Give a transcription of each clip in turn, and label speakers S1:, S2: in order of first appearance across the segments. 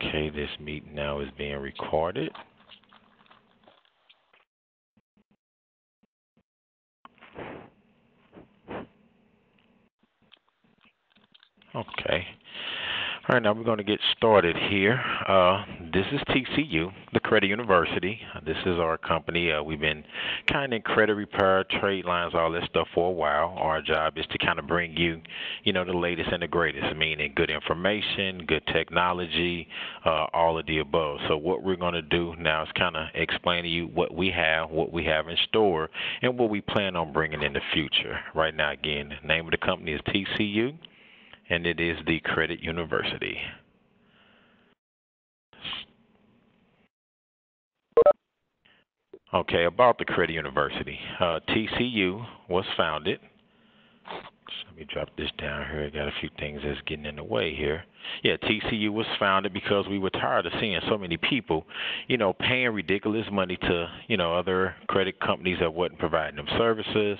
S1: Okay, this meeting now is being recorded. Okay. All right, now we're going to get started here. This is TCU, the Credit University. This is our company. We've been kind of in credit repair, trade lines, all this stuff for a while. Our job is to kind of bring you, the latest and the greatest, meaning good information, good technology, all of the above. So what we're going to do now is kind of explain to you what we have in store, and what we plan on bringing in the future. Right now, again, the name of the company is TCU, and it is the Credit University. Okay, about the Credit University. TCU was founded. Let me drop this down here. I got a few things that's getting in the way here. Yeah, TCU was founded because we were tired of seeing so many people, paying ridiculous money to, other credit companies that wasn't providing them services,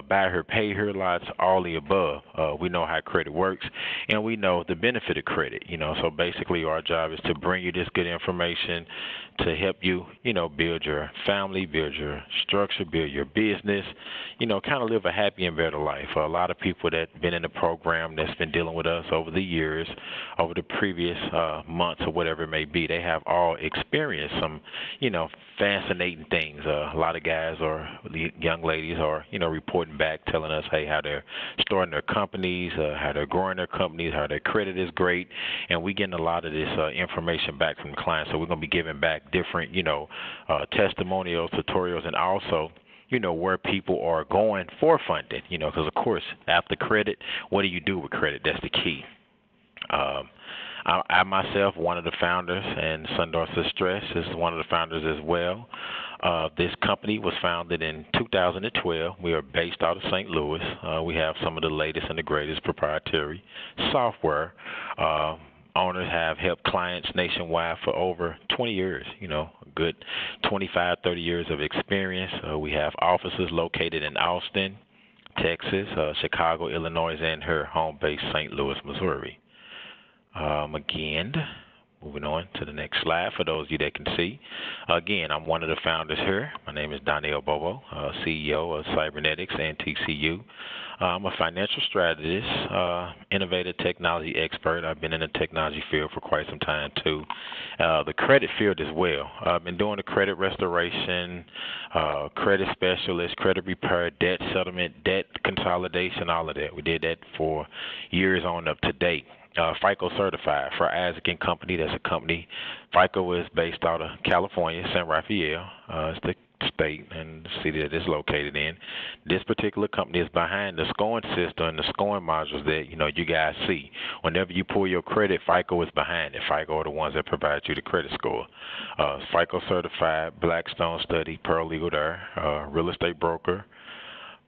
S1: buy her, pay her lots, all the above. We know how credit works, and we know the benefit of credit, So basically our job is to bring you this good information to help you, build your family, build your structure, build your business, kind of live a happy and better life. A lot of people that been in the program that's been dealing with us over the years, over the previous months or whatever it may be, they have all experienced some, fascinating things. A lot of guys or the young ladies are, reporting back, telling us, hey, how they're starting their companies, how they're growing their companies, how their credit is great, and we getting a lot of this information back from the clients. So we're going to be giving back different, testimonials, tutorials, and also where people are going for funding, because, of course, after credit, what do you do with credit? That's the key. I myself, one of the founders, and Sundar Stress is one of the founders as well. This company was founded in 2012. We are based out of St. Louis. We have some of the latest and the greatest proprietary software. Owners have helped clients nationwide for over 20 years, a good 25, 30 years of experience. We have offices located in Austin, Texas, Chicago, Illinois, and her home base, St. Louis, Missouri. Again, moving on to the next slide for those of you that can see. Again, I'm one of the founders here. My name is Donnell Bobo, CEO of Cybernetics and TCU. I'm a financial strategist, innovative technology expert. I've been in the technology field for quite some time, too. The credit field as well. I've been doing the credit restoration, credit specialist, credit repair, debt settlement, debt consolidation, all of that. We did that for years on up to date. FICO certified for Isaac and Company. That's a company. FICO is based out of California, San Rafael. It's the state and the city that it's located in. This particular company is behind the scoring system and the scoring modules that you guys see. Whenever you pull your credit, FICO is behind it. FICO are the ones that provide you the credit score. FICO certified, Blackstone study, paralegal there, real estate broker.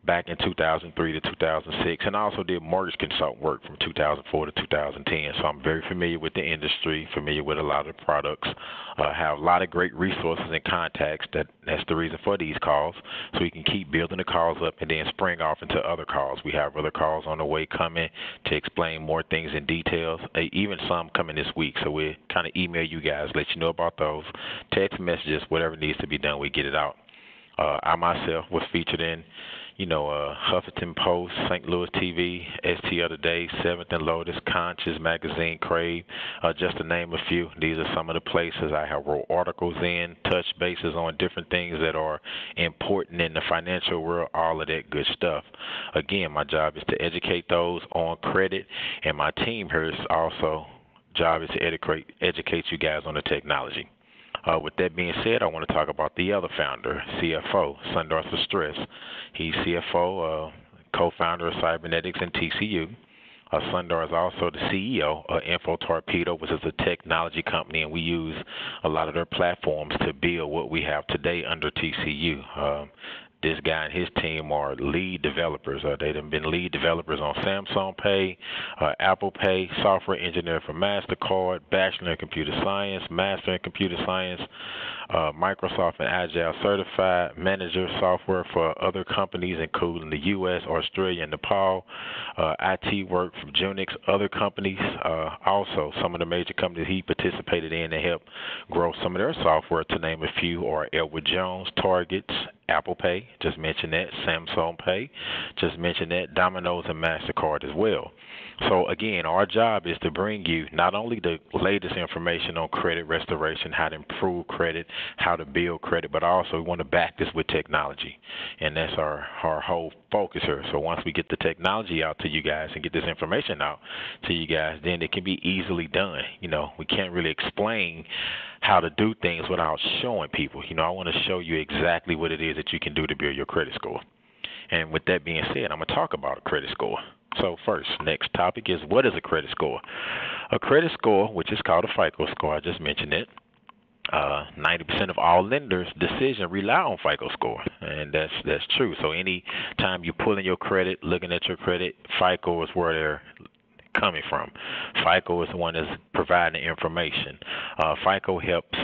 S1: Back in 2003 to 2006, and I also did mortgage consultant work from 2004 to 2010. So I'm very familiar with the industry, familiar with a lot of the products, have a lot of great resources and contacts. That's the reason for these calls, so we can keep building the calls up and then spring off into other calls. We have other calls on the way coming to explain more things in details, even some coming this week. So we'll kind of email you guys, let you know about those, text messages, whatever needs to be done, we get it out. I myself was featured in Huffington Post, St. Louis TV, ST of the Day, Seventh and Lotus, Conscious Magazine, Crave, just to name a few. These are some of the places I have wrote articles in, touch bases on different things that are important in the financial world, all of that good stuff. Again, my job is to educate those on credit, and my team here is also job is to educate you guys on the technology. With that being said, I want to talk about the other founder, CFO, Sundar Stress. He's CFO, co-founder of Cybernetics and TCU. Sundar is also the CEO of InfoTorpedo, which is a technology company, and we use a lot of their platforms to build what we have today under TCU. This guy and his team are lead developers. They've been lead developers on Samsung Pay, Apple Pay, software engineer for MasterCard, Bachelor in Computer Science, Master in Computer Science, Microsoft and Agile Certified, Manager software for other companies including the U.S., Australia, and Nepal, IT work for Unix, other companies. Also, some of the major companies he participated in to help grow some of their software, to name a few, are Edward Jones, Targets, Apple Pay, just mentioned that, Samsung Pay, just mentioned that, Domino's and MasterCard as well. So again, our job is to bring you not only the latest information on credit restoration, how to improve credit, how to build credit, but also we want to back this with technology. And that's our whole focus here. So once we get the technology out to you guys and get this information out to you guys, then it can be easily done. We can't really explain how to do things without showing people. I want to show you exactly what it is that you can do to build your credit score. And with that being said, I'm going to talk about a credit score. So first, next topic is, what is a credit score? A credit score, which is called a FICO score, I just mentioned it. 90% of all lenders' decisions rely on FICO score, and that's true. So any time you pull in your credit, looking at your credit, FICO is where they're coming from. FICO is the one that's providing the information. FICO helps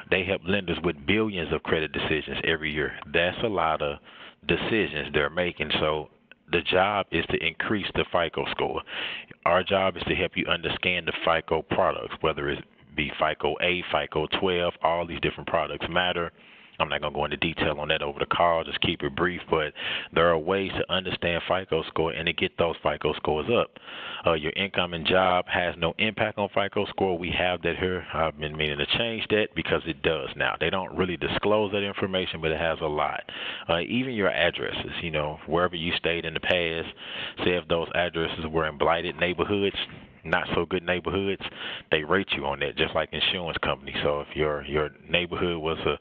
S1: they help lenders with billions of credit decisions every year. That's a lot of decisions they're making. So the job is to increase the FICO score. Our job is to help you understand the FICO products, whether it be FICO 8, FICO 12, all these different products matter. I'm not going to go into detail on that over the call, just keep it brief, but there are ways to understand FICO score and to get those FICO scores up. Your income and job has no impact on FICO score. We have that here. I've been meaning to change that because it does now. They don't really disclose that information, but it has a lot. Even your addresses, wherever you stayed in the past, say if those addresses were in blighted neighborhoods, not so good neighborhoods, they rate you on that, just like insurance companies. So if your neighborhood was a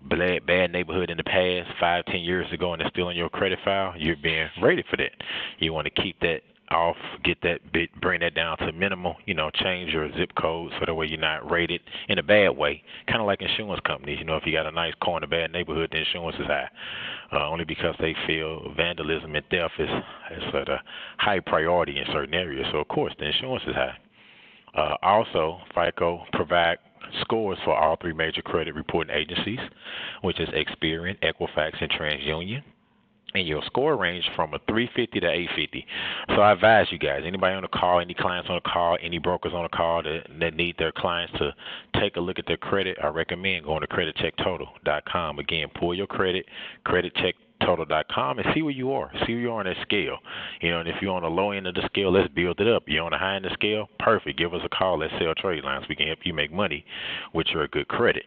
S1: bad neighborhood in the past 5-10 years ago and it's still in your credit file, you're being rated for that. You want to keep that off, get that bit, bring that down to minimal, change your zip code so that way you're not rated in a bad way. Kind of like insurance companies, if you got a nice car in a bad neighborhood, the insurance is high. Only because they feel vandalism and theft is at a high priority in certain areas. So of course the insurance is high. Also, FICO provide scores for all three major credit reporting agencies, which is Experian, Equifax, and TransUnion. And your score range from a 350 to 850. So I advise you guys, anybody on the call, any clients on the call, any brokers on the call that need their clients to take a look at their credit, I recommend going to creditchecktotal.com. Again, pull your credit, creditchecktotal.com, and see where you are. See where you are on that scale. And if you're on the low end of the scale, let's build it up. You're on the high end of the scale, perfect. Give us a call. Let's sell trade lines. We can help you make money with your good credit.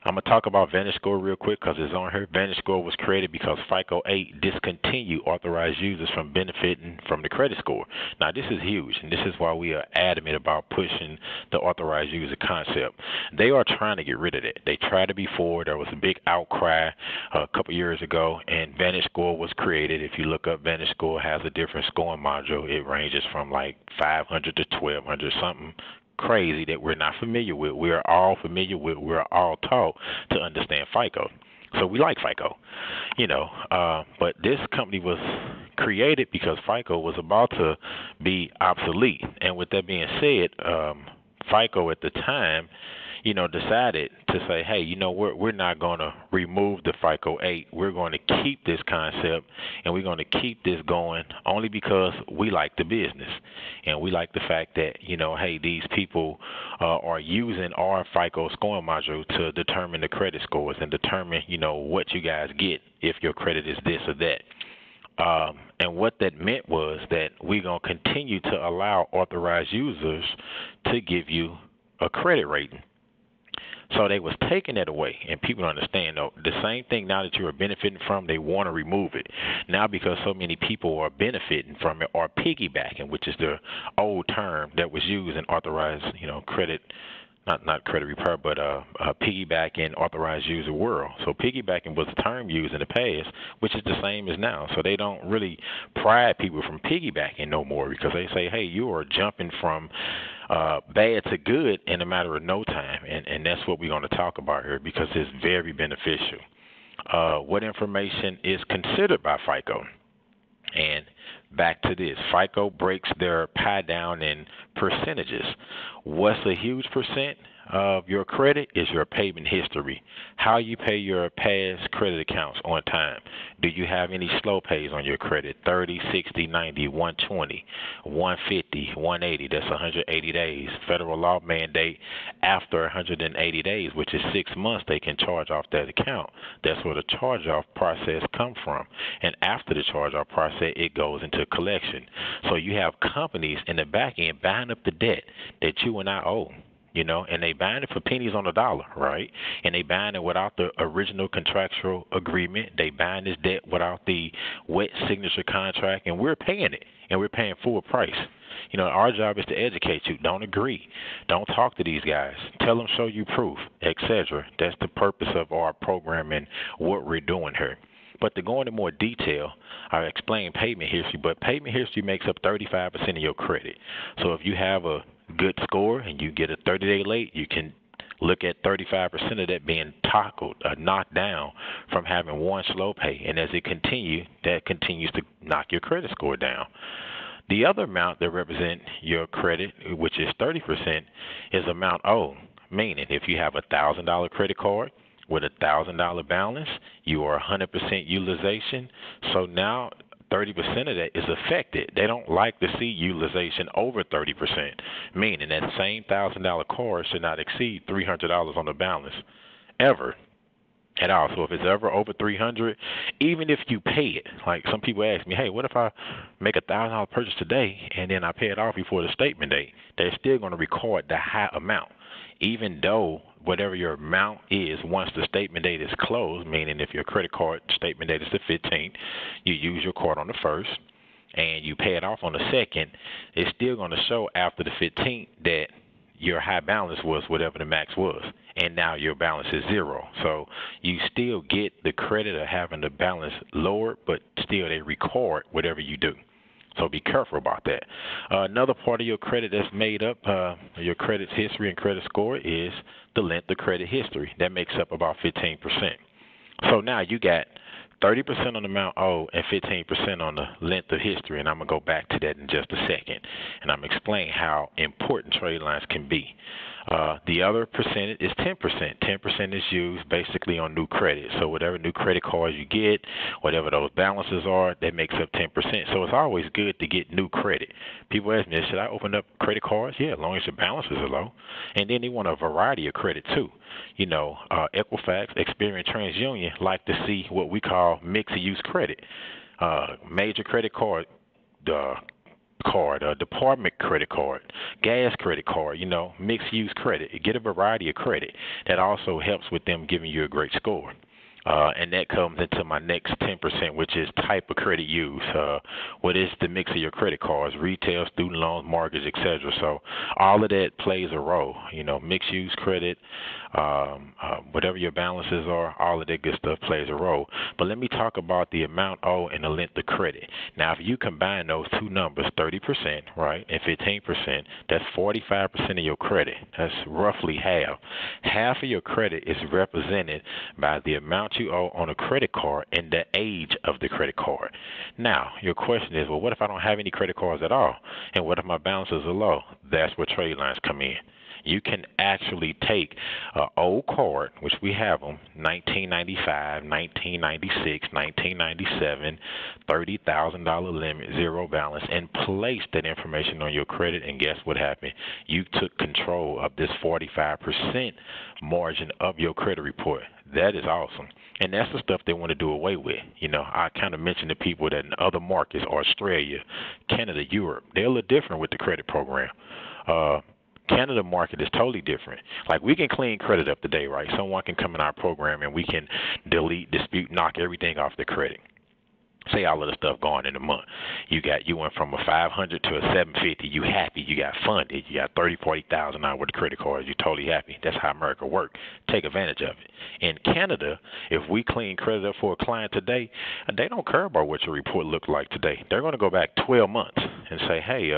S1: I'm going to talk about VantageScore real quick because it's on here. VantageScore was created because FICO 8 discontinued authorized users from benefiting from the credit score. Now, this is huge, and this is why we are adamant about pushing the authorized user concept. They are trying to get rid of it. They tried to before. There was a big outcry a couple years ago, and VantageScore was created. If you look up, VantageScore has a different scoring module. It ranges from like 500 to 1,200 something crazy that we're not familiar with. We're all familiar with. We're all taught to understand FICO. So we like FICO, but this company was created because FICO was about to be obsolete. And with that being said, FICO at the time, decided to say, hey, we're not going to remove the FICO 8. We're going to keep this concept, and we're going to keep this going only because we like the business. And we like the fact that, hey, these people are using our FICO scoring module to determine the credit scores and determine, what you guys get if your credit is this or that. And what that meant was that we're going to continue to allow authorized users to give you a credit rating. So they was taking that away, and people don't understand, though, the same thing now that you are benefiting from, they want to remove it. Now because so many people are benefiting from it or piggybacking, which is the old term that was used in authorized, credit not credit repair, but piggybacking authorized user world. So piggybacking was a term used in the past, which is the same as now. So they don't really pride people from piggybacking no more because they say, hey, you are jumping from bad to good in a matter of no time, and that's what we're going to talk about here because it's very beneficial. What information is considered by FICO? And back to this, FICO breaks their pie down in percentages. What's a huge percent of your credit is your payment history. How you pay your past credit accounts on time. Do you have any slow pays on your credit? 30, 60, 90, 120, 150, 180. That's 180 days. Federal law mandate after 180 days, which is 6 months, they can charge off that account. That's where the charge-off process comes from. And after the charge-off process, it goes into collection. So you have companies in the back end buying up the debt that you and I owe. And they buying it for pennies on the dollar, right? And they buying it without the original contractual agreement. They buying this debt without the wet signature contract, and we're paying it, and we're paying full price. Our job is to educate you. Don't agree. Don't talk to these guys. Tell them, show you proof, etc. That's the purpose of our program and what we're doing here. But to go into more detail, I explained payment history, but payment history makes up 35% of your credit. So if you have a good score and you get a 30-day late, you can look at 35% of that being knocked down from having one slow pay. And as it continues, that continues to knock your credit score down. The other amount that represents your credit, which is 30%, is amount owed. Meaning if you have a $1,000 credit card, with a $1,000 balance, you are 100% utilization. So now 30% of that is affected. They don't like to see utilization over 30%, meaning that same $1,000 card should not exceed $300 on the balance ever. At all. So if it's ever over 300, even if you pay it, like some people ask me, hey, what if I make a $1,000 purchase today and then I pay it off before the statement date? They're still going to record the high amount, even though whatever your amount is once the statement date is closed, meaning if your credit card statement date is the 15th, you use your card on the 1st, and you pay it off on the 2nd, it's still going to show after the 15th that your high balance was whatever the max was, and now your balance is zero. So you still get the credit of having the balance lower, but still they record whatever you do. So be careful about that. Another part of your credit that's made up, your credit history and credit score, is the length of credit history. That makes up about 15%. So now you got 30% on the amount owed and 15% on the length of history, and I'm going to go back to that in just a second, and I'm going to explain how important trade lines can be. The other percentage is 10%. 10% is used basically on new credit. So whatever new credit cards you get, whatever those balances are, that makes up 10%. So it's always good to get new credit. People ask me, should I open up credit cards? Yeah, as long as your balances are low. And then they want a variety of credit too. Equifax, Experian, TransUnion like to see what we call mixed-use credit. Major credit card, department credit card, gas credit card, mixed-use credit. Get a variety of credit. That also helps with them giving you a great score. And that comes into my next 10%, which is type of credit used. What is the mix of your credit cards, retail, student loans, mortgage, etc. So all of that plays a role. Mixed-use credit, whatever your balances are, all of that good stuff plays a role. But let me talk about the amount owed and the length of credit. Now, if you combine those two numbers, 30%, right, and 15%, that's 45% of your credit. That's roughly half. Half of your credit is represented by the amount you owe on a credit card and the age of the credit card. Now, your question is, well, what if I don't have any credit cards at all? And what if my balances are low? That's where trade lines come in. You can actually take an old card, which we have them, 1995, 1996, 1997, $30,000 limit, zero balance, and place that information on your credit, and guess what happened? You took control of this 45% margin of your credit report. That is awesome. And that's the stuff they want to do away with. I kind of mentioned to people that in other markets, Australia, Canada, Europe, they're a little different with the credit program. Canada market is totally different. Like, we can clean credit up today, right? Someone can come in our program and we can delete, dispute, knock everything off the credit. Say all of the stuff going in a month. You went from a 500 to a 750. You happy? You got funded. You got 30, 40,000 out with the credit cards. You totally happy. That's how America works. Take advantage of it. In Canada, if we clean credit up for a client today, they don't care about what your report looked like today. They're going to go back 12 months and say, hey,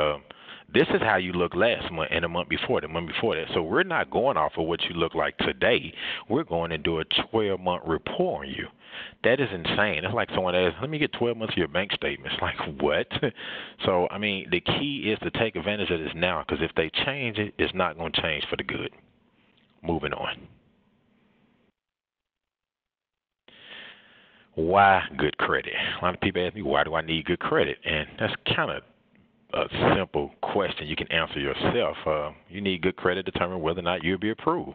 S1: this is how you look last month and the month before, the month before that. So we're not going off of what you look like today. We're going to do a 12-month report on you. That is insane. It's like someone asks, let me get 12 months of your bank statements. Like, what? So, I mean, the key is to take advantage of this now, because if they change it, it's not going to change for the good. Moving on. Why good credit? A lot of people ask me, why do I need good credit? And that's kind of a simple question you can answer yourself. You need good credit to determine whether or not you'll be approved.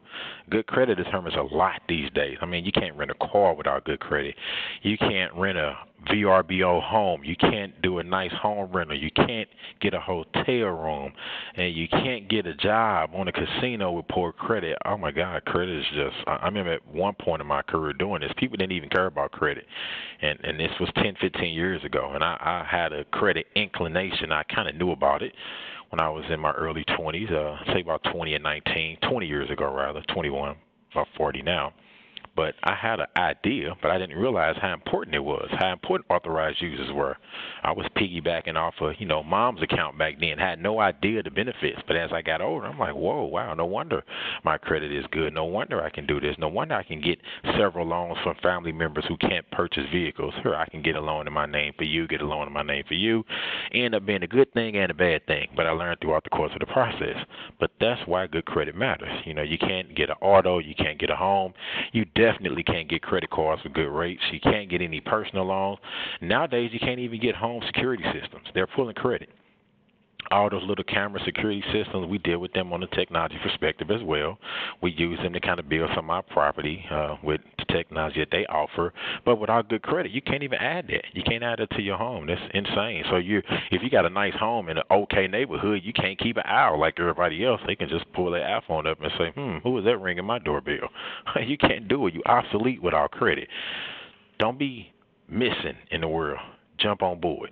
S1: Good credit determines a lot these days. I mean, you can't rent a car without good credit. You can't rent a VRBO home. You can't do a nice home rental. You can't get a hotel room. And you can't get a job on a casino with poor credit. Oh, my God, credit is just, I remember at one point in my career doing this, people didn't even care about credit. And this was 10, 15 years ago. And I had a credit inclination. I kind of knew about it when I was in my early 20s, say about 20 and 19, 20 years ago rather, 21, about 40 now. But I had an idea, but I didn't realize how important it was, how important authorized users were. I was piggybacking off of, mom's account back then, had no idea the benefits. But as I got older, I'm like, whoa, wow, no wonder my credit is good. No wonder I can do this. No wonder I can get several loans from family members who can't purchase vehicles. Here, I can get a loan in my name for you, get a loan in my name for you. End up being a good thing and a bad thing. But I learned throughout the course of the process. But that's why good credit matters. You can't get an auto. You can't get a home. You definitely can't get credit cards with good rates. You can't get any personal loans. Nowadays, you can't even get home security systems. They're pulling credit. All those little camera security systems, we deal with them on the technology perspective as well. We use them to kind of build some of our property with the technology that they offer. But without good credit, you can't even add that. You can't add it to your home. That's insane. So if you got a nice home in an okay neighborhood, you can't keep an eye like everybody else. They can just pull their iPhone up and say, who is that ringing my doorbell? You can't do it. You're obsolete without credit. Don't be missing in the world. Jump on board.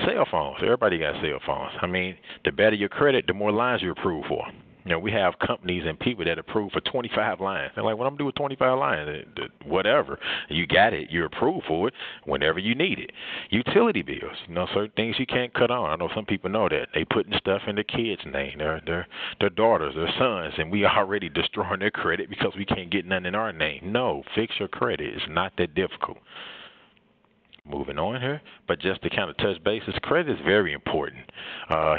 S1: Cell phones. Everybody got cell phones. I mean, the better your credit, the more lines you're approved for. We have companies and people that approve for 25 lines. They're like, what I'm going to do with 25 lines? Whatever. You got it. You're approved for it whenever you need it. Utility bills. Certain things you can't cut on. I know some people know that. They putting stuff in their kids' name, their daughters, their sons, and we already destroying their credit because we can't get nothing in our name. No, fix your credit. It's not that difficult. Moving on here, but just to kind of touch bases, credit is very important.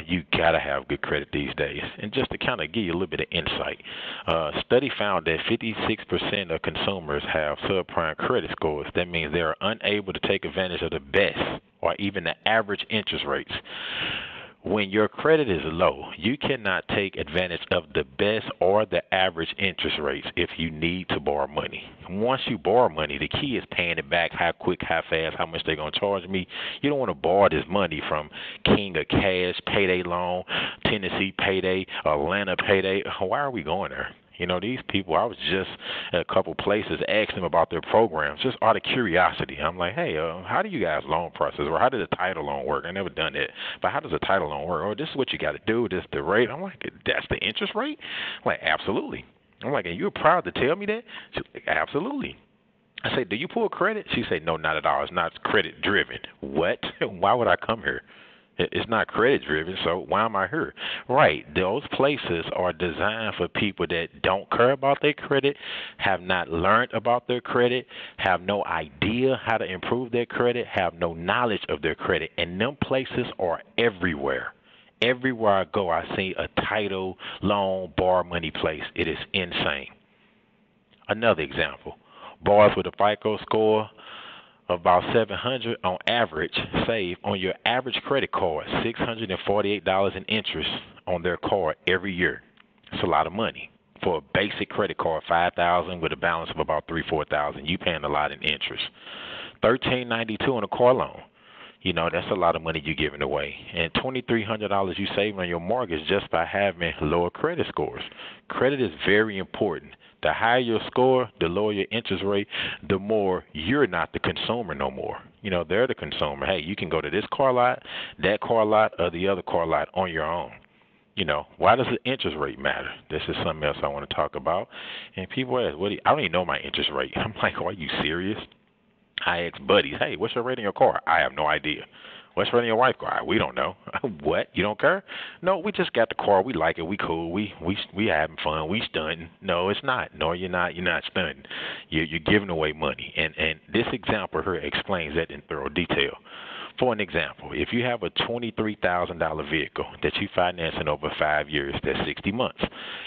S1: You got to have good credit these days. And just to kind of give you a little bit of insight, study found that 56% of consumers have subprime credit scores. That means they are unable to take advantage of the best or even the average interest rates. When your credit is low, you cannot take advantage of the best or the average interest rates if you need to borrow money. Once you borrow money, the key is paying it back, how quick, how fast, how much they're going to charge me. You don't want to borrow this money from King of Cash, Payday Loan, Tennessee Payday, Atlanta Payday. Why are we going there? These people, I was just at a couple places asking them about their programs, just out of curiosity. I'm like, hey, how do you guys loan process, or how does a title loan work? I never done that. But how does a title loan work? Oh, this is what you got to do. This is the rate. I'm like, that's the interest rate? I'm like, absolutely. I'm like, and you're proud to tell me that? She's like, absolutely. I say, do you pull credit? She said, no, not at all. It's not credit driven. What? Why would I come here? It's not credit driven, so why am I here? Right. Those places are designed for people that don't care about their credit, have not learned about their credit, have no idea how to improve their credit, have no knowledge of their credit. And them places are everywhere. Everywhere I go, I see a title, loan, borrow money place. It is insane. Another example, borrowers with a FICO score about 700 on average save on your average credit card $648 in interest on their card every year. It's a lot of money for a basic credit card, $5,000 with a balance of about $3,000-4,000. You paying a lot in interest. $1,392 on a car loan. That's a lot of money you're giving away. And $2,300 you save on your mortgage just by having lower credit scores. Credit is very important. The higher your score, the lower your interest rate, the more you're not the consumer no more. They're the consumer. Hey, you can go to this car lot, that car lot, or the other car lot on your own. Why does the interest rate matter? This is something else I want to talk about. And people ask, I don't even know my interest rate. I'm like, are you serious? I ask buddies, hey, what's your rate in your car? I have no idea. What's your rate in your wife's car? We don't know. What? You don't care? No, we just got the car. We like it. We cool. We having fun. We stunting. No, it's not. No, you're not. You're not stunting. You're giving away money. And this example here explains that in thorough detail. For an example, if you have a $23,000 vehicle that you finance in over 5 years, that's 60 months.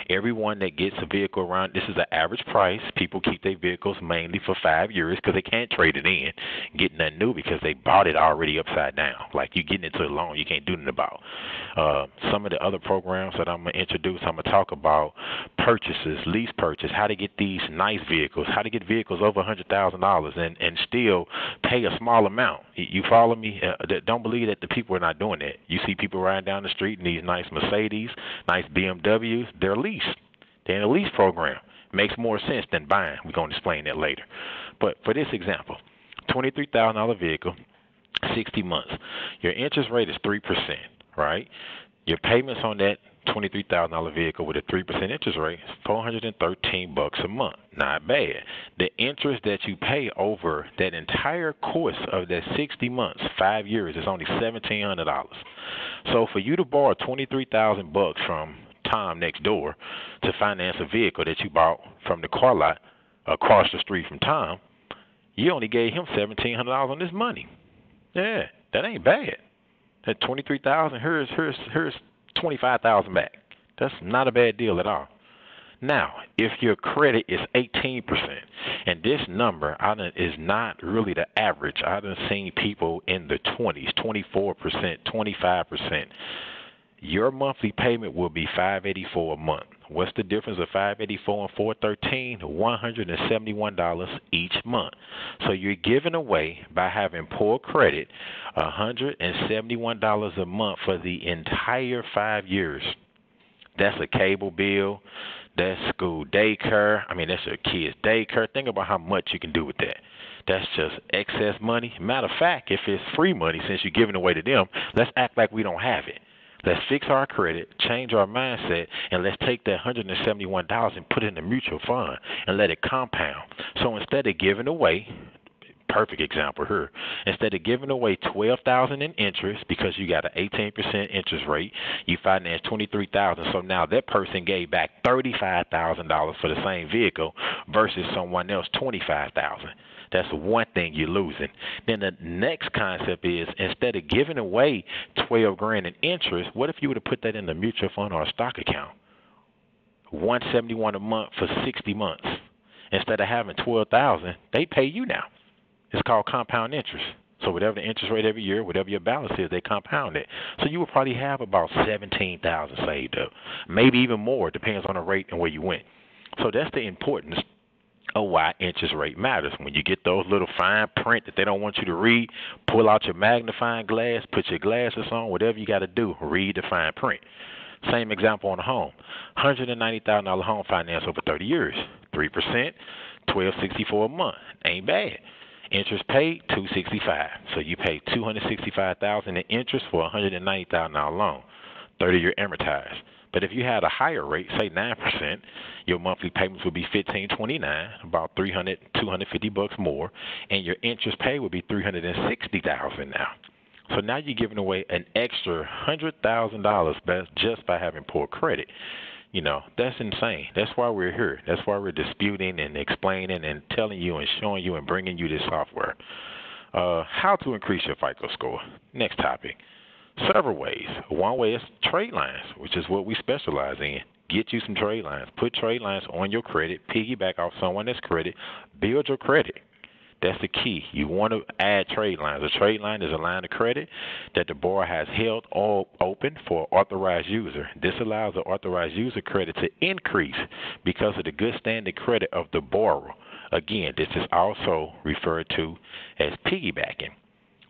S1: Everyone that gets a vehicle around, this is the average price. People keep their vehicles mainly for 5 years because they can't trade it in, get nothing new because they bought it already upside down. Like you getting into a loan you can't do nothing about. Some of the other programs that I'm going to introduce, I'm going to talk about purchases, lease purchase, how to get these nice vehicles, how to get vehicles over $100,000 and still pay a small amount. You follow me? Don't believe that the people are not doing that. You see people riding down the street in these nice Mercedes, nice BMWs. They're leased. They're in a lease program. Makes more sense than buying. We're going to explain that later. But for this example, $23,000 vehicle, 60 months. Your interest rate is 3%, right? Your payments on that $23,000 vehicle with a 3% interest rate is $413 a month. Not bad. The interest that you pay over that entire course of that 60 months, 5 years, is only $1,700. So for you to borrow $23,000 from Tom next door to finance a vehicle that you bought from the car lot across the street from Tom, you only gave him $1,700 on this money. Yeah, that ain't bad. That $23,000, here's $25,000 back. That's not a bad deal at all. Now, if your credit is 18%, and this number is not really the average. I've seen people in the 20s, 24%, 25%. Your monthly payment will be $584 a month. What's the difference of $584 and $413? $171 each month. So you're giving away, by having poor credit, $171 a month for the entire 5 years. That's a cable bill. That's school daycare. That's your kids' daycare. Think about how much you can do with that. That's just excess money. Matter of fact, if it's free money, since you're giving away to them, let's act like we don't have it. Let's fix our credit, change our mindset, and let's take that $171 and put it in a mutual fund and let it compound. So instead of giving away, perfect example here, instead of giving away $12,000 in interest because you got an 18% interest rate, you financed $23,000. So now that person gave back $35,000 for the same vehicle versus someone else $25,000. That's one thing you're losing. Then the next concept is, instead of giving away $12,000 in interest, what if you would have put that in a mutual fund or a stock account? $171 a month for 60 months. Instead of having $12,000, they pay you now. It's called compound interest. So whatever the interest rate every year, whatever your balance is, they compound it. So you will probably have about $17,000 saved up, maybe even more. Depends on the rate and where you went. So that's the importance of why interest rate matters. When you get those little fine print that they don't want you to read, pull out your magnifying glass, put your glasses on, whatever you got to do, read the fine print. Same example on a home. $190,000 home finance over 30 years. 3%, $1,264 a month. Ain't bad. Interest paid, $265. So you pay $265,000 in interest for a $190,000 loan. 30-year amortized. But if you had a higher rate, say 9%, your monthly payments would be $1,529, about $250 more, and your interest paid would be $360,000 now. So now you're giving away an extra $100,000 just by having poor credit. That's insane. That's why we're here. That's why we're disputing and explaining and telling you and showing you and bringing you this software. How to increase your FICO score. Next topic. Several ways. One way is trade lines, which is what we specialize in. Get you some trade lines. Put trade lines on your credit. Piggyback off someone else's credit. Build your credit. That's the key. You want to add trade lines. A trade line is a line of credit that the borrower has held all open for an authorized user. This allows the authorized user credit to increase because of the good standing credit of the borrower. Again, this is also referred to as piggybacking.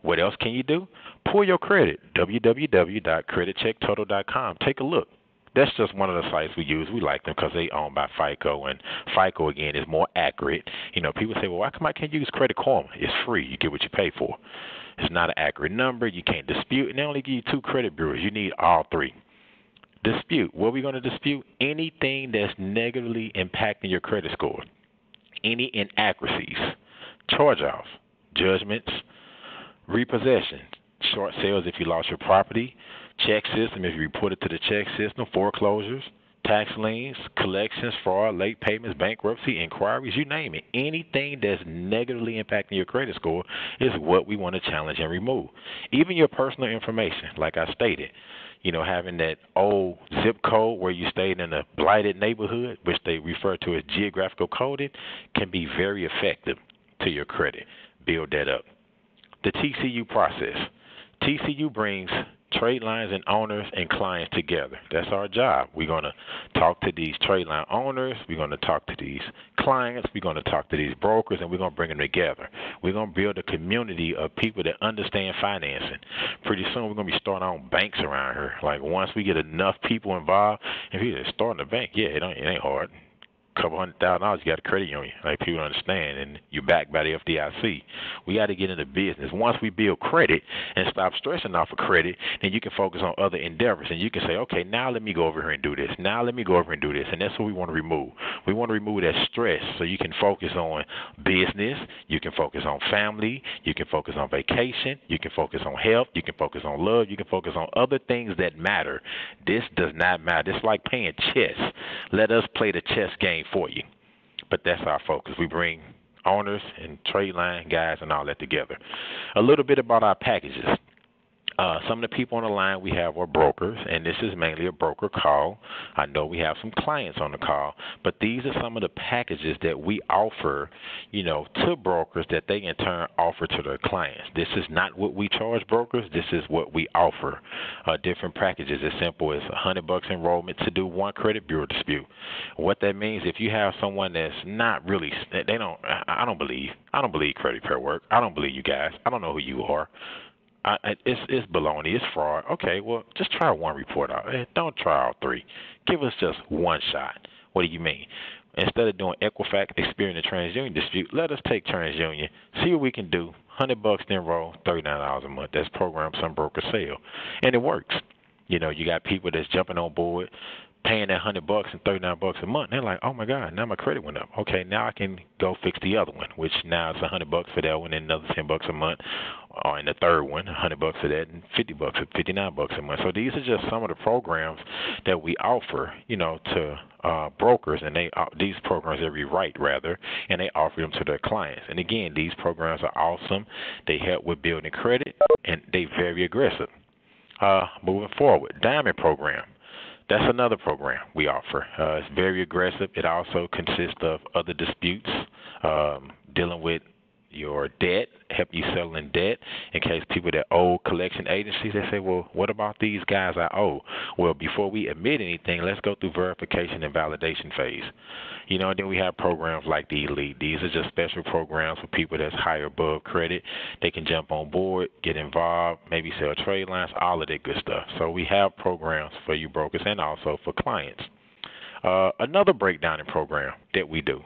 S1: What else can you do? Pull your credit, www.creditchecktotal.com. Take a look. That's just one of the sites we use. We like them because they owned by FICO, and FICO, again, is more accurate. People say, well, why come I can't use Credit Karma? It's free. You get what you pay for. It's not an accurate number. You can't dispute, and they only give you 2 credit bureaus. You need all 3. Dispute. What are we going to dispute? Anything that's negatively impacting your credit score. Any inaccuracies, charge-offs, judgments, repossessions, short sales if you lost your property, check system if you report it to the check system, foreclosures, tax liens, collections, fraud, late payments, bankruptcy, inquiries, you name it. Anything that's negatively impacting your credit score is what we want to challenge and remove. Even your personal information, like I stated, having that old zip code where you stayed in a blighted neighborhood, which they refer to as geographical coding, can be very effective to your credit. Build that up. The TCU process. TCU brings trade lines and owners and clients together. That's our job. We're going to talk to these trade line owners. We're going to talk to these clients. We're going to talk to these brokers, and we're going to bring them together. We're going to build a community of people that understand financing. Pretty soon, we're going to be starting our own banks around here. Like, once we get enough people involved, if you're starting a bank, it ain't hard. Couple $100,000, you got a credit union. Like, people understand, and you're backed by the FDIC. We got to get into business. Once we build credit and stop stressing off of credit, then you can focus on other endeavors, and you can say, okay, now let me go over here and do this. Now let me go over and do this, and that's what we want to remove. We want to remove that stress so you can focus on business, you can focus on family, you can focus on vacation, you can focus on health, you can focus on love, you can focus on other things that matter. This does not matter. It's like playing chess. Let us play the chess game for you. But that's our focus. We bring owners and trade line guys and all that together. A little bit about our packages. Some of the people on the line we have are brokers, and this is mainly a broker call. I know we have some clients on the call, but these are some of the packages that we offer, to brokers that they in turn offer to their clients. This is not what we charge brokers. This is what we offer. Different packages as simple as $100 enrollment to do 1 credit bureau dispute. What that means, if you have someone that's not really, I don't believe credit repair work. I don't believe you guys. I don't know who you are. It's baloney. It's fraud. Okay, well, just try 1 report out. Don't try all 3. Give us just 1 shot. What do you mean? Instead of doing Equifax, Experian, and TransUnion dispute, let us take TransUnion, see what we can do. $100 to enroll, $39 a month. That's program some brokers sell, and it works. You got people that's jumping on board, paying that $100 and $39 a month. They're like, oh my God, now my credit went up. Okay, now I can go fix the other one, which now it's $100 for that one, and another $10 a month, or in the third one, $100 for that, and $50 or $59 a month. So these are just some of the programs that we offer, to brokers, and these programs that we write rather, and they offer them to their clients. And again, these programs are awesome. They help with building credit, and they're very aggressive. Moving forward, Diamond Program. That's another program we offer. It's very aggressive. It also consists of other disputes, dealing with your debt, help you settle in debt. In case people that owe collection agencies, they say, well, what about these guys I owe? Well, before we admit anything, let's go through verification and validation phase. And then we have programs like the Elite. These are just special programs for people that's higher above credit. They can jump on board, get involved, maybe sell trade lines, all of that good stuff. So we have programs for you brokers and also for clients. Another breakdown in program that we do,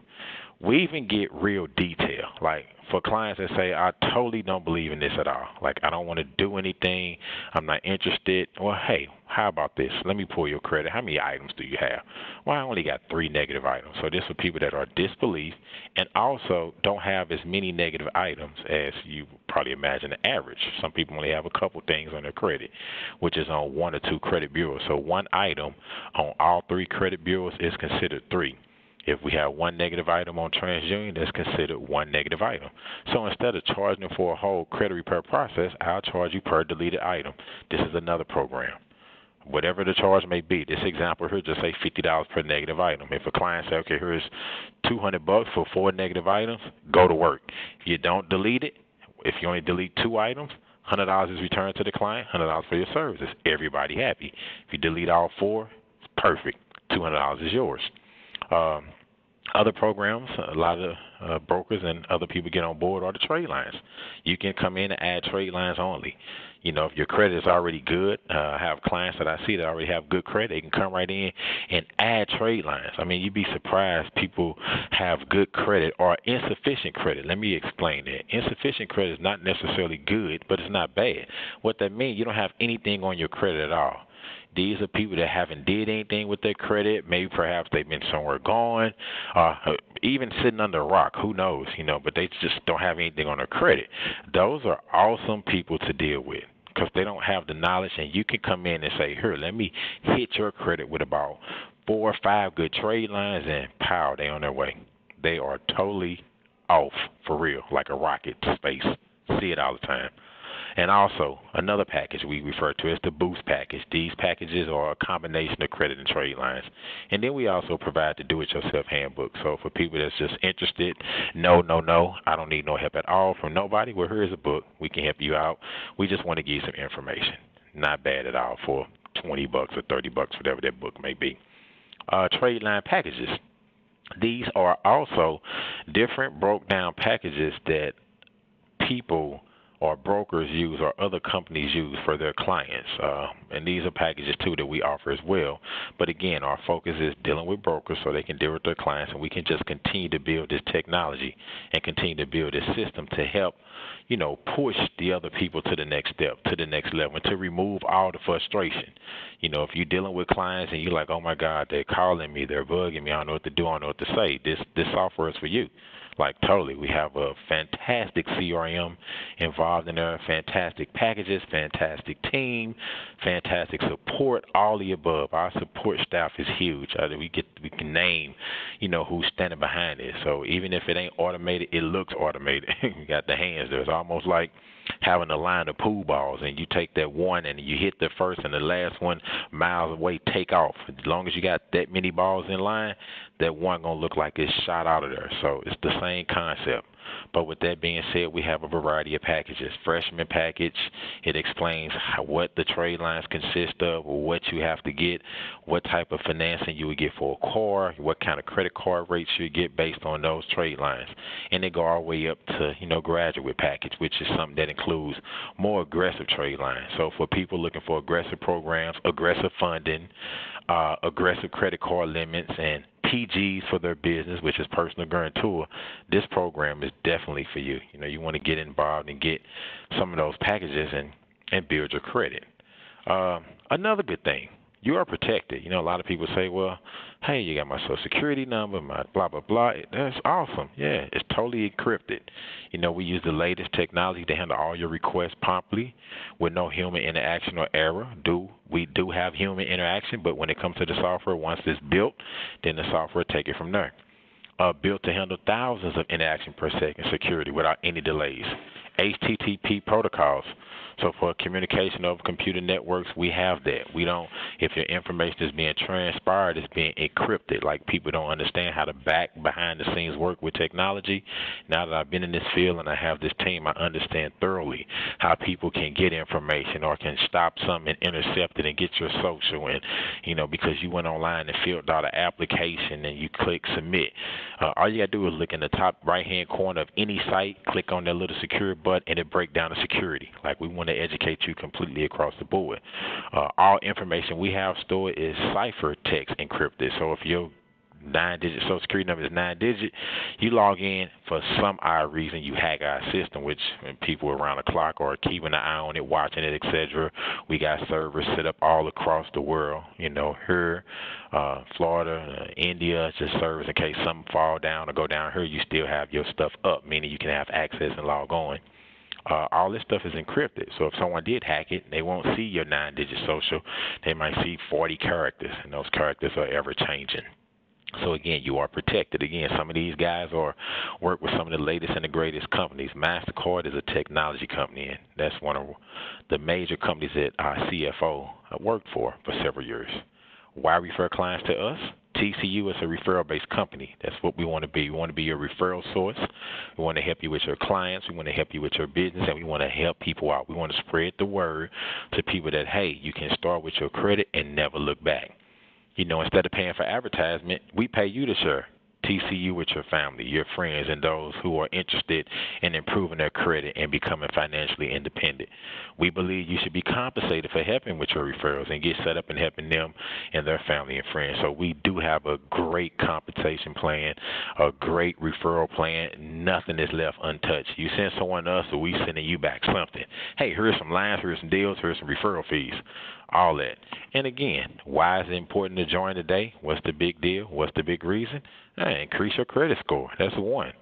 S1: we even get real detail. Like for clients that say, I totally don't believe in this at all. Like, I don't want to do anything. I'm not interested. Well, hey, how about this? Let me pull your credit. How many items do you have? Well, I only got 3 negative items. So this is for people that are disbelief and also don't have as many negative items as you probably imagine the average. Some people only have a couple things on their credit, which is on 1 or 2 credit bureaus. So 1 item on all 3 credit bureaus is considered 3. If we have 1 negative item on TransUnion, that's considered 1 negative item. So instead of charging them for a whole credit repair process, I'll charge you per deleted item. This is another program. Whatever the charge may be, this example here, just say $50 per negative item. If a client says, okay, here's $200 for 4 negative items, go to work. If you don't delete it, if you only delete 2 items, $100 is returned to the client, $100 for your services. Everybody happy. If you delete all 4, it's perfect. $200 is yours. Other programs, a lot of brokers and other people get on board are the trade lines. You can come in and add trade lines only. If your credit is already good, I have clients that I see that already have good credit. They can come right in and add trade lines. I mean, you'd be surprised people have good credit or insufficient credit. Let me explain that. Insufficient credit is not necessarily good, but it's not bad. What that means, you don't have anything on your credit at all. These are people that haven't did anything with their credit. Maybe perhaps they've been somewhere gone, even sitting under a rock. Who knows, but they just don't have anything on their credit. Those are awesome people to deal with because they don't have the knowledge, and you can come in and say, here, let me hit your credit with about 4 or 5 good trade lines, and pow, they on their way. They are totally off for real, like a rocket to space. See it all the time. And also, another package we refer to as the Boost package. These packages are a combination of credit and trade lines. And then we also provide the do-it-yourself handbook. So for people that's just interested, no, I don't need no help at all from nobody. Well, here's a book. We can help you out. We just want to give you some information. Not bad at all for $20 or $30, whatever that book may be. Trade line packages. These are also different broke down packages that people or brokers use or other companies use for their clients. And these are packages, too, that we offer as well. But, again, our focus is dealing with brokers so they can deal with their clients, and we can just continue to build this technology and continue to build this system to help, push the other people to the next step, to the next level, and to remove all the frustration. If you're dealing with clients and you're like, oh, my God, they're calling me, they're bugging me, I don't know what to do, I don't know what to say, this software is for you. Like, totally. We have a fantastic CRM involved in there, fantastic packages, fantastic team, fantastic support, all the above. Our support staff is huge. We can name, who's standing behind it. So even if it ain't automated, it looks automated. You got the hands there. It's almost like having a line of pool balls, and you take that one and you hit the first and the last one miles away, take off. As long as you got that many balls in line, that one going to look like it's shot out of there. So it's the same concept. But with that being said, we have a variety of packages. Freshman package, it explains what the trade lines consist of, what you have to get, what type of financing you would get for a car, what kind of credit card rates you get based on those trade lines. And they go all the way up to, graduate package, which is something that includes more aggressive trade lines. So for people looking for aggressive programs, aggressive funding, aggressive credit card limits, and PGs for their business, which is personal guarantor, this program is definitely for you. You want to get involved and get some of those packages and build your credit. Another good thing, you are protected. A lot of people say, well, hey, you got my Social Security number, my blah, blah, blah. That's awesome. Yeah, it's totally encrypted. We use the latest technology to handle all your requests promptly with no human interaction or error. We do have human interaction, but when it comes to the software, once it's built, then the software take it from there. Built to handle thousands of interactions per second security without any delays. HTTP protocols. So for communication over computer networks, we have that. We don't, if your information is being transpired, it's being encrypted. Like, people don't understand how to behind the scenes work with technology. Now that I've been in this field and I have this team, I understand thoroughly how people can get information or can stop something and intercept it and get your social. And, because you went online and filled out an application and you click submit. All you got to do is look in the top right-hand corner of any site, click on that little secure button, and it break down the security. Like, we want to educate you completely across the board. All information we have stored is ciphertext encrypted. So if your 9-digit Social Security number is 9-digit, you log in for some odd reason, you hack our system, which people around the clock are keeping an eye on it, watching it, etc. We got servers set up all across the world. Here, Florida, India, just servers in case something fall down or go down here, you still have your stuff up, meaning you can have access and log on. All this stuff is encrypted. So if someone did hack it, they won't see your 9-digit social. They might see 40 characters, and those characters are ever changing. So again, you are protected. Again, some of these guys work with some of the latest and the greatest companies. MasterCard is a technology company, and that's one of the major companies that our CFO worked for several years. Why refer clients to us? TCU is a referral-based company. That's what we want to be. We want to be your referral source. We want to help you with your clients. We want to help you with your business, and we want to help people out. We want to spread the word to people that, hey, you can start with your credit and never look back. Instead of paying for advertisement, we pay you to share. TCU with your family, your friends, and those who are interested in improving their credit and becoming financially independent. We believe you should be compensated for helping with your referrals and get set up and helping them and their family and friends. So we do have a great compensation plan, a great referral plan. Nothing is left untouched. You send someone to us, or we sending you back something. Hey, here's some lines, here's some deals, here's some referral fees, all that. And again, why is it important to join today? What's the big deal? What's the big reason? Hey, increase your credit score. That's one.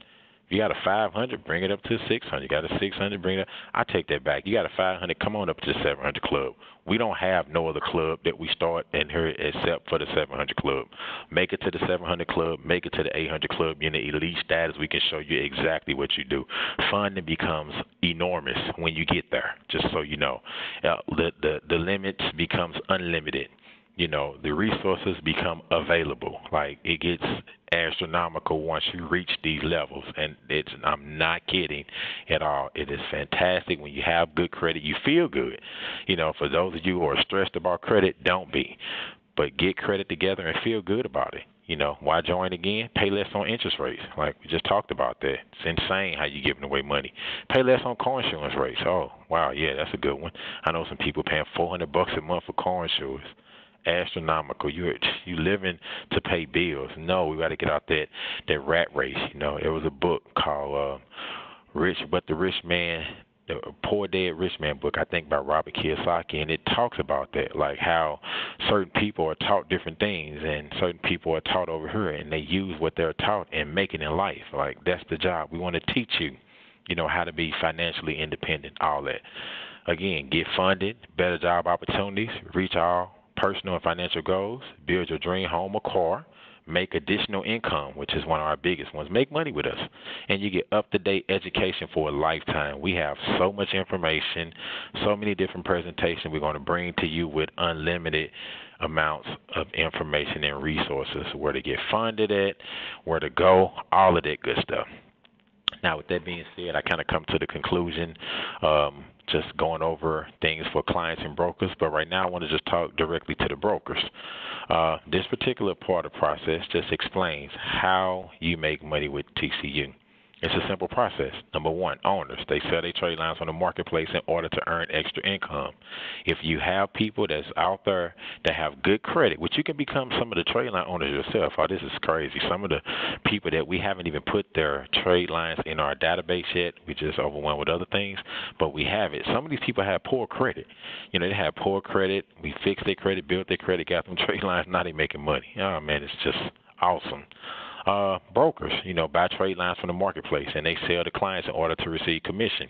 S1: You got a 500, bring it up to 600. You got a 600, bring it up. I take that back. You got a 500, come on up to the 700 club. We don't have no other club that we start in here except for the 700 club. Make it to the 700 club, make it to the 800 club. You're in the elite status. We can show you exactly what you do. Funding becomes enormous when you get there, just so you know. The limits becomes unlimited. You know, the resources become available. Like, it gets astronomical once you reach these levels, and I'm not kidding at all. It is fantastic. When you have good credit, you feel good. You know, for those of you who are stressed about credit, don't be. But get credit together and feel good about it. You know, why join again? Pay less on interest rates. Like we just talked about that. It's insane how you giving away money. Pay less on car insurance rates. Oh, wow, yeah, that's a good one. I know some people paying $400 a month for car insurance. Astronomical. You living to pay bills. No, we got to get out that rat race. You know, there was a book called Rich But the Rich Man, the Poor Dead Rich Man book, I think by Robert Kiyosaki, and it talks about that, like how certain people are taught different things, and certain people are taught over here, and they use what they're taught and make it in life. Like, that's the job. We want to teach you, you know, how to be financially independent, all that. Again, get funded, better job opportunities, reach all personal and financial goals, build your dream home or car, make additional income, which is one of our biggest ones. Make money with us, and you get up-to-date education for a lifetime. We have so much information, so many different presentations we're going to bring to you with unlimited amounts of information and resources, where to get funded at, where to go, all of that good stuff. Now, with that being said, I kind of come to the conclusion, just going over things for clients and brokers. But right now, I want to just talk directly to the brokers. This particular part of the process just explains how you make money with TCU. It's a simple process. Number one, owners. They sell their trade lines on the marketplace in order to earn extra income. If you have people that's out there that have good credit, which you can become some of the trade line owners yourself. Oh, this is crazy. Some of the people that we haven't even put their trade lines in our database yet. We just overwhelmed with other things, but we have it. Some of these people have poor credit. You know, they have poor credit. We fixed their credit, built their credit, got them trade lines. Now they making money. Oh, man, it's just awesome. Brokers, you know, buy trade lines from the marketplace, and they sell to clients in order to receive commission.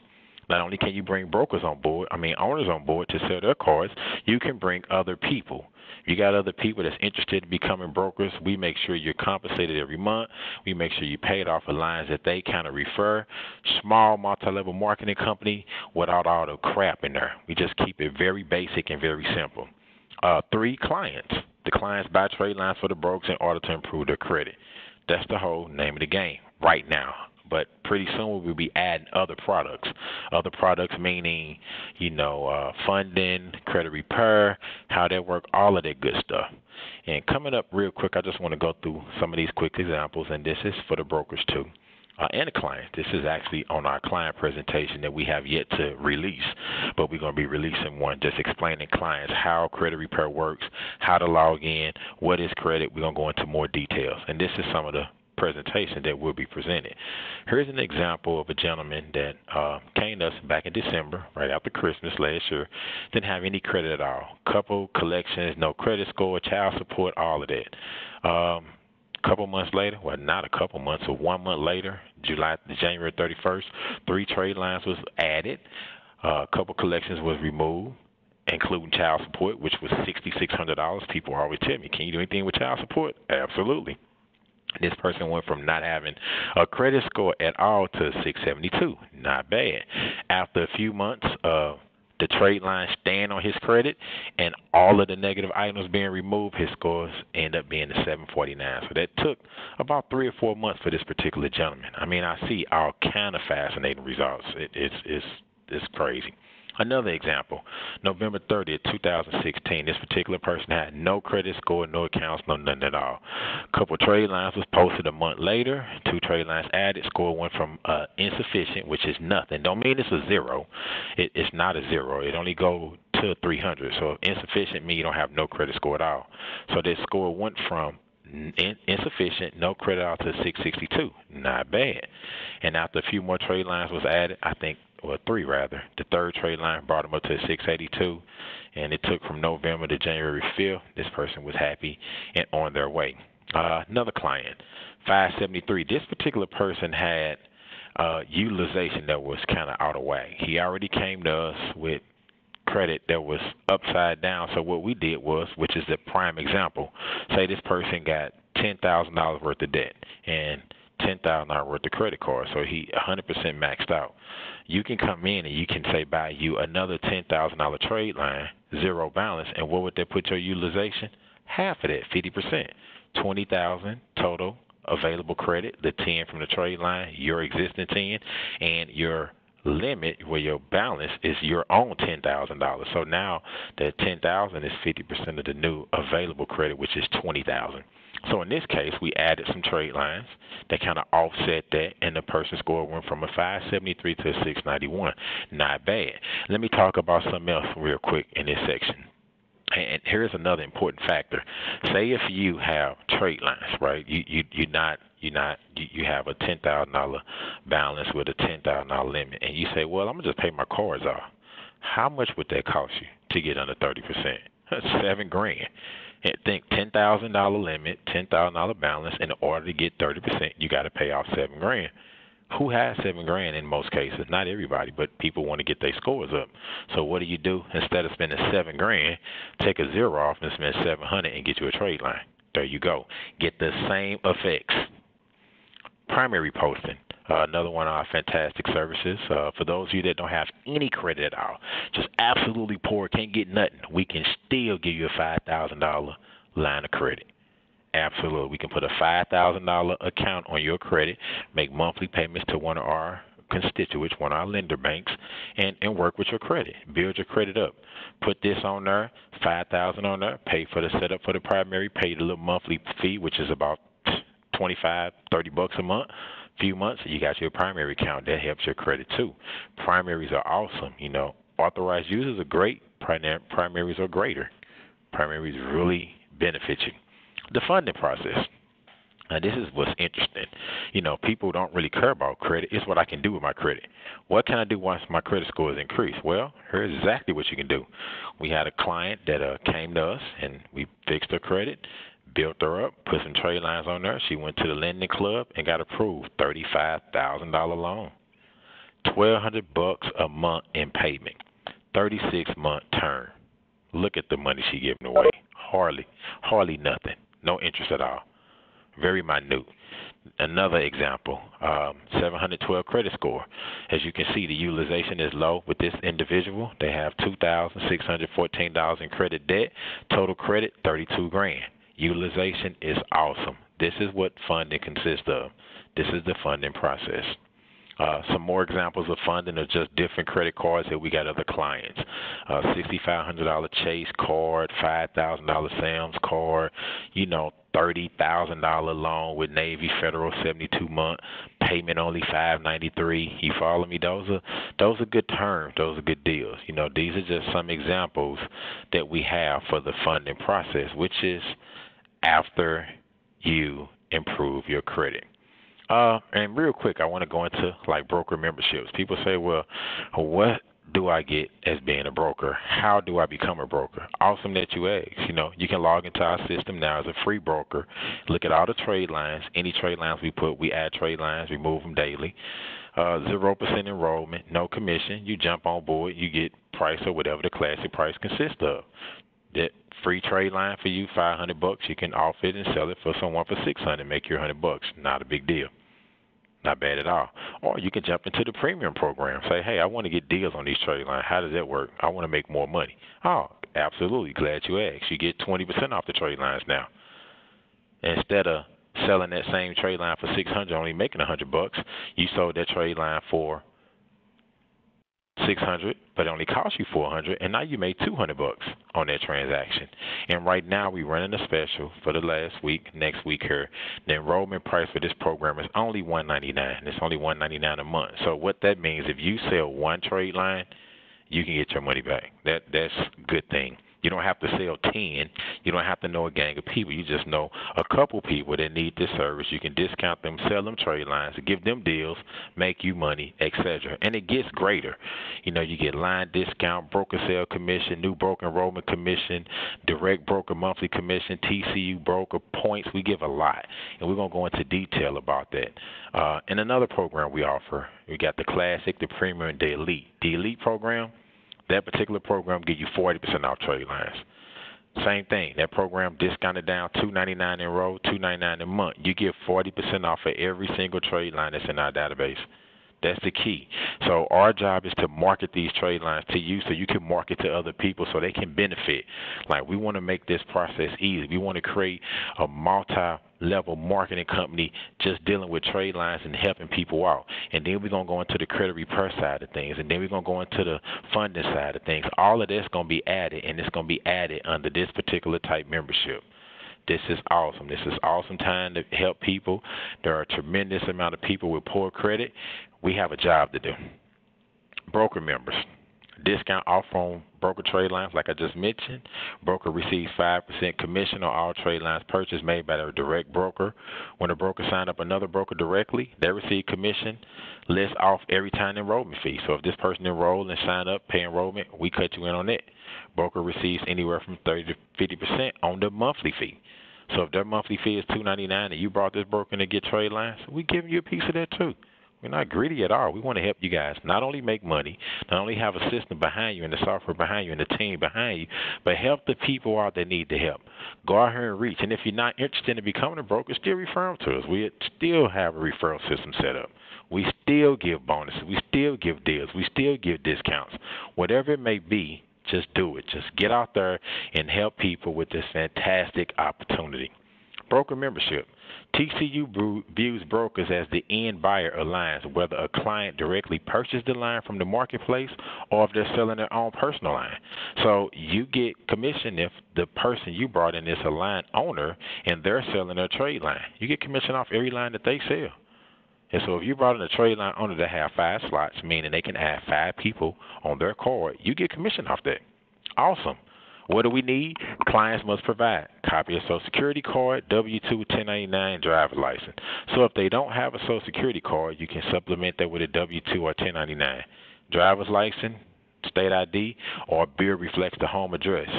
S1: Not only can you bring owners on board to sell their cars, you can bring other people. If you got other people that's interested in becoming brokers, we make sure you're compensated every month. We make sure you pay it off of lines that they kind of refer. Small multi-level marketing company without all the crap in there. We just keep it very basic and very simple. 3 clients. The clients buy trade lines for the brokers in order to improve their credit. That's the whole name of the game right now. But pretty soon we'll be adding other products. Other products meaning, you know, funding, credit repair, how that work, all of that good stuff. And coming up real quick, I just want to go through some of these quick examples, and this is for the brokers too. And the clients. This is actually on our client presentation that we have yet to release, but we're going to be releasing one just explaining clients how credit repair works, how to log in, what is credit. We're going to go into more details, and this is some of the presentation that will be presented. Here's an example of a gentleman that came to us back in December, right after Christmas last year. Didn't have any credit at all. Couple collections, no credit score, child support, all of that. Couple months later, well, not a couple months, so 1 month later, January 31st, 3 trade lines was added. A couple collections was removed, including child support, which was $6,600. People always tell me, can you do anything with child support? Absolutely. This person went from not having a credit score at all to 672. Not bad. After a few months, the trade line stand on his credit, and all of the negative items being removed, his scores end up being the 749. So that took about 3 or 4 months for this particular gentleman. I mean, I see all kind of fascinating results. It's crazy. Another example, November 30th, 2016, this particular person had no credit score, no accounts, no nothing at all. Couple trade lines was posted a month later, two trade lines added, score went from insufficient, which is nothing. Don't mean it's a zero. It's not a zero. It only go to 300. So insufficient means you don't have no credit score at all. So this score went from insufficient, no credit out to 662. Not bad. And after a few more trade lines was added, I think, well, three rather, the third trade line brought him up to 682, and it took from November to January 5th. This person was happy and on their way. Another client, 573. This particular person had utilization that was kind of out of whack. He already came to us with credit that was upside down. So what we did was, which is the prime example, say this person got $10,000 worth of debt and $10,000 worth of credit card, so he 100% maxed out. You can come in and you can say buy you another $10,000 trade line, zero balance, and what would that put your utilization? Half of that, 50%, $20,000 total available credit, the 10 from the trade line, your existing 10, and your limit where your balance is your own $10,000. So now that $10,000 is 50% of the new available credit, which is $20,000. So in this case, we added some trade lines that kind of offset that, and the person score went from a 573 to a 691. Not bad. Let me talk about something else real quick in this section. And here's another important factor. Say if you have trade lines, right? You have a $10,000 balance with a $10,000 limit, and you say, well, I'm gonna just pay my cards off. How much would that cost you to get under 30%? $7,000. And think $10,000 limit, $10,000 balance. In order to get 30%, you got to pay off $7,000. Who has $7,000 in most cases? Not everybody, but people want to get their scores up. So what do? Instead of spending $7,000, take a zero off and spend $700 and get you a trade line. There you go. Get the same effects. Primary posting. Another one of our fantastic services. For those of you that don't have any credit at all, just absolutely poor, can't get nothing, we can still give you a $5,000 line of credit. Absolutely. We can put a $5,000 account on your credit, make monthly payments to one of our constituents, one of our lender banks, and work with your credit. Build your credit up. Put this on there, $5,000 on there, pay for the setup for the primary, pay the little monthly fee, which is about $25, $30 a month. Few months, you got your primary account. That helps your credit too. Primaries are awesome. Authorized users are great. Primaries are greater. Primaries really benefit you. The funding process. Now, this is what's interesting. People don't really care about credit. It's what I can do with my credit. What can I do once my credit score is increased? Well, here's exactly what you can do. We had a client that came to us, and we fixed her credit, built her up, put some trade lines on there. She went to the lending club and got approved. $35,000 loan. $1,200 a month in payment. 36-month term. Look at the money she giving away. Hardly nothing. No interest at all. Very minute. Another example, 712 credit score. As you can see, the utilization is low with this individual. They have $2,614 in credit debt. Total credit, $32,000. Utilization is awesome. This is what funding consists of. This is the funding process. Some more examples of funding are just different credit cards that we got other clients. $6,500 Chase card, $5,000 Sam's card, $30,000 loan with Navy Federal, 72-month payment only $593. You follow me? Those are good terms. Those are good deals. These are just some examples that we have for the funding process, which is after you improve your credit. And real quick, I want to go into broker memberships. People say, well, what do I get as being a broker? How do I become a broker? Awesome that you asked. You can log into our system now as a free broker. Look at all the trade lines. Any trade lines we put, we add trade lines, we move them daily. 0% enrollment, no commission. You jump on board, you get price or whatever the classic price consists of. That free trade line for you, $500. You can offer it and sell it for someone for $600. Make your $100. Not a big deal. Not bad at all. Or you can jump into the premium program. Say, hey, I want to get deals on these trade lines. How does that work? I want to make more money. Oh, absolutely. Glad you asked. You get 20% off the trade lines now. Instead of selling that same trade line for $600, only making $100, you sold that trade line for $600, but it only cost you $400, and now you made $200 on that transaction. And right now we're running a special for the last week, next week here. The enrollment price for this program is only $199. It's only $199 a month. So what that means, if you sell one trade line, you can get your money back. That's a good thing. You don't have to sell 10. You don't have to know a gang of people. You just know a couple people that need this service. You can discount them, sell them trade lines, give them deals, make you money, etc. And it gets greater. You know, you get line discount, broker sale commission, new broker enrollment commission, direct broker monthly commission, TCU broker points. We give a lot, and we're going to go into detail about that. And another program we offer, we got the Classic, the Premium, and the Elite. The Elite program, that particular program gives you 40% off trade lines. Same thing. That program discounted down $299 enroll, $299 a month. You get 40% off of every single trade line that's in our database. That's the key. So our job is to market these trade lines to you so you can market to other people so they can benefit. Like, we want to make this process easy. We want to create a multi-level marketing company just dealing with trade lines and helping people out. And then we're going to go into the credit repair side of things. And then we're going to go into the funding side of things. All of that's going to be added, and it's going to be added under this particular type membership. This is awesome. This is awesome time to help people. There are a tremendous amount of people with poor credit. We have a job to do. Broker members. Discount off on broker trade lines, like I just mentioned. Broker receives 5% commission on all trade lines purchased made by their direct broker. When a broker signs up another broker directly, they receive commission less off every time enrollment fee. So if this person enrolled and signed up, pay enrollment, we cut you in on it. Broker receives anywhere from 30 to 50% on the monthly fee. So if their monthly fee is $299 and you brought this broker in to get trade lines, we giving you a piece of that too. We're not greedy at all. We want to help you guys not only make money, not only have a system behind you and the software behind you and the team behind you, but help the people out that need the help. Go out here and reach. And if you're not interested in becoming a broker, still refer them to us. We still have a referral system set up. We still give bonuses. We still give deals. We still give discounts. Whatever it may be, just do it. Just get out there and help people with this fantastic opportunity. Broker membership. TCU views brokers as the end buyer of lines, whether a client directly purchased the line from the marketplace or if they're selling their own personal line. So you get commission if the person you brought in is a line owner and they're selling their trade line. You get commission off every line that they sell. And so if you brought in a trade line owner that have 5 slots, meaning they can add 5 people on their card, you get commission off that. Awesome. What do we need? Clients must provide copy of Social Security card, W-2, 1099, driver's license. So if they don't have a Social Security card, you can supplement that with a W-2 or 1099. Driver's license, state ID, or bill reflects the home address.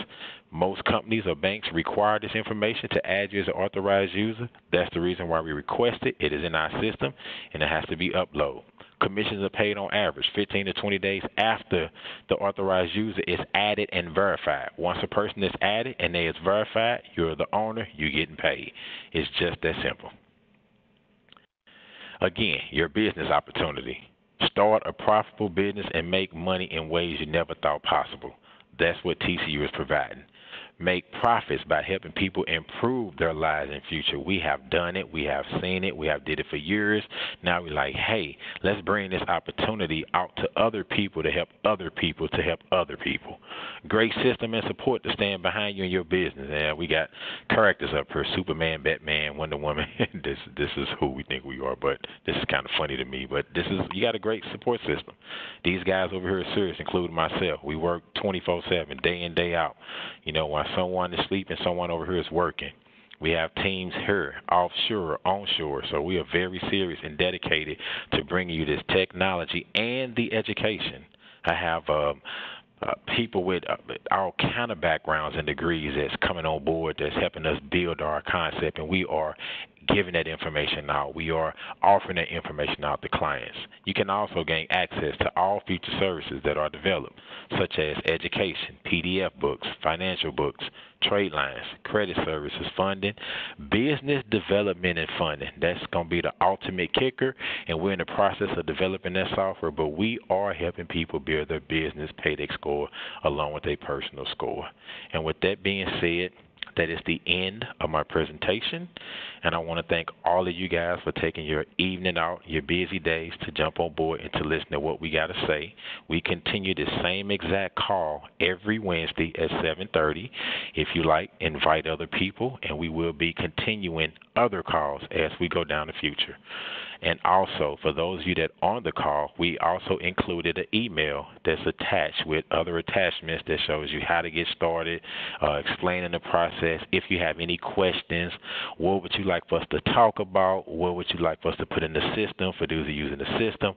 S1: Most companies or banks require this information to add you as an authorized user. That's the reason why we request it. It is in our system, and it has to be uploaded. Commissions are paid on average 15 to 20 days after the authorized user is added and verified. Once a person is added and they is verified, you're the owner, you're getting paid. It's just that simple. Again, your business opportunity. Start a profitable business and make money in ways you never thought possible. That's what TCU is providing. Make profits by helping people improve their lives and future. We have done it. We have seen it. We have did it for years. Now we're like, hey, let's bring this opportunity out to other people to help other people to help other people. Great system and support to stand behind you in your business. And we got characters up here, Superman, Batman, Wonder Woman. This is who we think we are, but this is kind of funny to me. But you got a great support system. These guys over here are serious, including myself. We work 24/7, day in, day out. You know, while someone is sleeping, someone over here is working. We have teams here, offshore, onshore, so we are very serious and dedicated to bringing you this technology and the education. I have people with all kind of backgrounds and degrees that's coming on board that's helping us build our concept, and we are giving that information out. We are offering that information out to clients. You can also gain access to all future services that are developed, such as education, PDF books, financial books, trade lines, credit services, funding, business development and funding. That's going to be the ultimate kicker, and we're in the process of developing that software, but we are helping people build their business paydex score along with their personal score. And with that being said, That is the end of my presentation, and I want to thank all of you guys for taking your evening out, your busy days to jump on board and to listen to what we got to say. We continue the same exact call every Wednesday at 7:30. If you like, invite other people, and we will be continuing other calls as we go down the future. And also, for those of you that are on the call, we also included an email that's attached with other attachments that shows you how to get started, explaining the process. If you have any questions, what would you like for us to talk about? What would you like for us to put in the system for those using the system?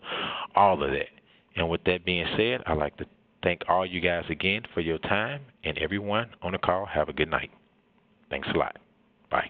S1: All of that. And with that being said, I'd like to thank all you guys again for your time, and everyone on the call, have a good night. Thanks a lot. Bye.